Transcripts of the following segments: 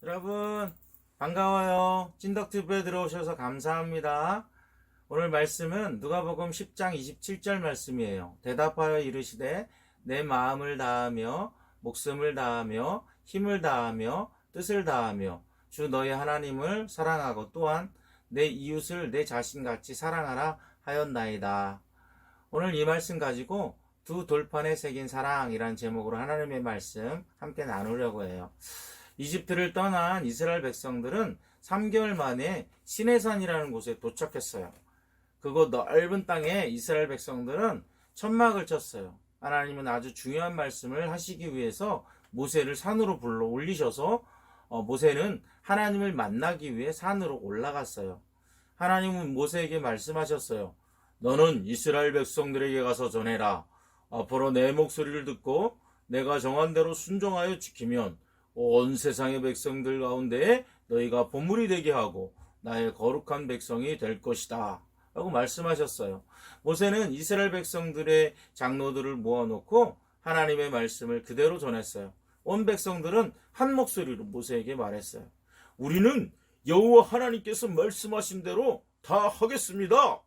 여러분 반가워요. 찐덕튜브에 들어오셔서 감사합니다. 오늘 말씀은 누가복음 10장 27절 말씀이에요. 대답하여 이르시되 내 마음을 다하며 목숨을 다하며 힘을 다하며 뜻을 다하며 주 너희 하나님을 사랑하고 또한 내 이웃을 내 자신같이 사랑하라 하였나이다. 오늘 이 말씀 가지고 두 돌판에 새긴 사랑이란 제목으로 하나님의 말씀 함께 나누려고 해요. 이집트를 떠난 이스라엘 백성들은 3개월 만에 시내산이라는 곳에 도착했어요. 그곳 넓은 땅에 이스라엘 백성들은 천막을 쳤어요. 하나님은 아주 중요한 말씀을 하시기 위해서 모세를 산으로 불러 올리셔서 모세는 하나님을 만나기 위해 산으로 올라갔어요. 하나님은 모세에게 말씀하셨어요. 너는 이스라엘 백성들에게 가서 전해라. 앞으로 내 목소리를 듣고 내가 정한 대로 순종하여 지키면 온 세상의 백성들 가운데 너희가 보물이 되게 하고 나의 거룩한 백성이 될 것이다 라고 말씀하셨어요. 모세는 이스라엘 백성들의 장로들을 모아놓고 하나님의 말씀을 그대로 전했어요. 온 백성들은 한 목소리로 모세에게 말했어요. 우리는 여호와 하나님께서 말씀하신 대로 다 하겠습니다.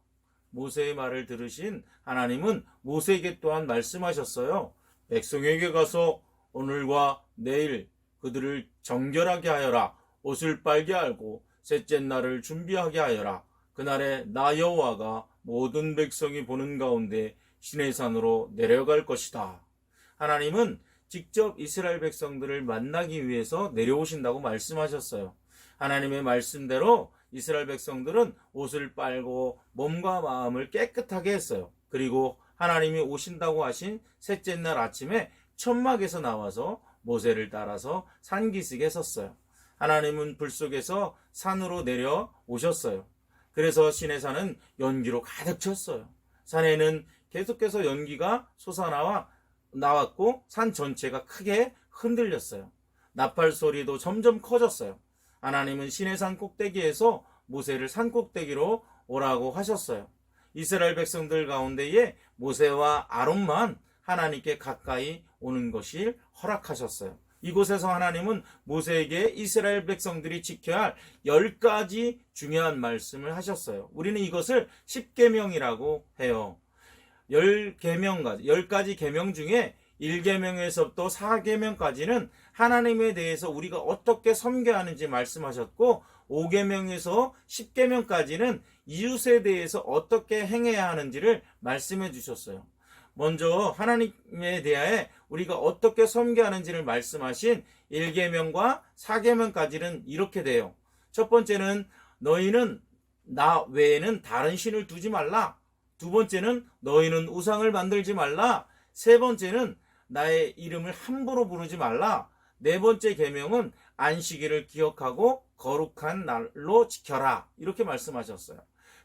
모세의 말을 들으신 하나님은 모세에게 또한 말씀하셨어요. 백성에게 가서 오늘과 내일 그들을 정결하게 하여라. 옷을 빨게 하고 셋째 날을 준비하게 하여라. 그날에 나 여호와가 모든 백성이 보는 가운데 시내산으로 내려갈 것이다. 하나님은 직접 이스라엘 백성들을 만나기 위해서 내려오신다고 말씀하셨어요. 하나님의 말씀대로 이스라엘 백성들은 옷을 빨고 몸과 마음을 깨끗하게 했어요. 그리고 하나님이 오신다고 하신 셋째 날 아침에 천막에서 나와서 모세를 따라서 산기슭에 섰어요. 하나님은 불 속에서 산으로 내려오셨어요. 그래서 시내산은 연기로 가득 찼어요. 산에는 계속해서 연기가 솟아나왔고 산 전체가 크게 흔들렸어요. 나팔 소리도 점점 커졌어요. 하나님은 시내산 꼭대기에서 모세를 산 꼭대기로 오라고 하셨어요. 이스라엘 백성들 가운데에 모세와 아론만 하나님께 가까이 오는 것을 허락하셨어요. 이곳에서 하나님은 모세에게 이스라엘 백성들이 지켜야 할 10가지 중요한 말씀을 하셨어요. 우리는 이것을 10계명이라고 해요. 10가지 계명 중에 1계명에서부터 4계명까지는 하나님에 대해서 우리가 어떻게 섬겨야 하는지 말씀하셨고 5계명에서 10계명까지는 이웃에 대해서 어떻게 행해야 하는지를 말씀해 주셨어요. 먼저 하나님에 대하여 우리가 어떻게 섬겨야 하는지를 말씀하신 1계명과 4계명까지는 이렇게 돼요. 첫 번째는 너희는 나 외에는 다른 신을 두지 말라. 두 번째는 너희는 우상을 만들지 말라. 세 번째는 나의 이름을 함부로 부르지 말라. 네 번째 계명은 안식일을 기억하고 거룩한 날로 지켜라. 이렇게 말씀하셨어요.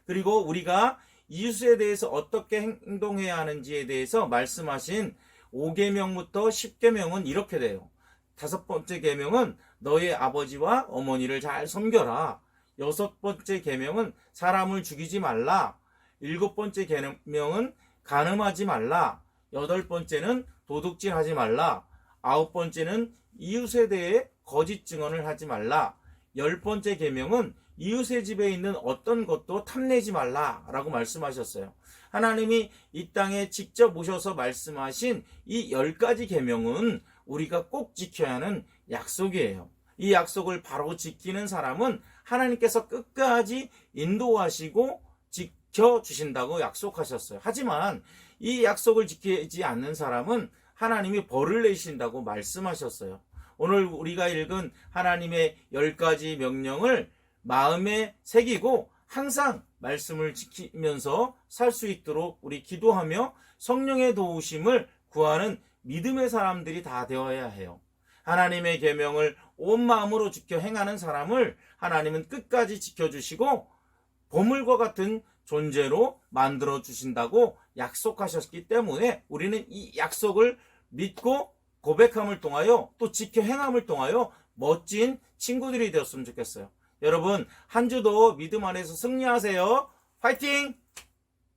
그리고 우리가 이웃에 대해서 어떻게 행동해야 하는지에 대해서 말씀하신 5계명부터 10계명은 이렇게 돼요. 다섯 번째 계명은 너의 아버지와 어머니를 잘 섬겨라. 여섯 번째 계명은 사람을 죽이지 말라. 일곱 번째 계명은 간음하지 말라. 여덟 번째는 도둑질하지 말라. 아홉 번째는 이웃에 대해 거짓 증언을 하지 말라. 열 번째 계명은 이웃의 집에 있는 어떤 것도 탐내지 말라라고 말씀하셨어요. 하나님이 이 땅에 직접 오셔서 말씀하신 이 10가지 계명은 우리가 꼭 지켜야 하는 약속이에요. 이 약속을 바로 지키는 사람은 하나님께서 끝까지 인도하시고 지켜주신다고 약속하셨어요. 하지만 이 약속을 지키지 않는 사람은 하나님이 벌을 내신다고 말씀하셨어요. 오늘 우리가 읽은 하나님의 10가지 명령을 마음에 새기고 항상 말씀을 지키면서 살 수 있도록 우리 기도하며 성령의 도우심을 구하는 믿음의 사람들이 다 되어야 해요. 하나님의 계명을 온 마음으로 지켜 행하는 사람을 하나님은 끝까지 지켜주시고 보물과 같은 존재로 만들어 주신다고 약속하셨기 때문에 우리는 이 약속을 믿고 고백함을 통하여 또 지켜 행함을 통하여 멋진 친구들이 되었으면 좋겠어요. 여러분 한 주도 믿음 안에서 승리하세요. 화이팅!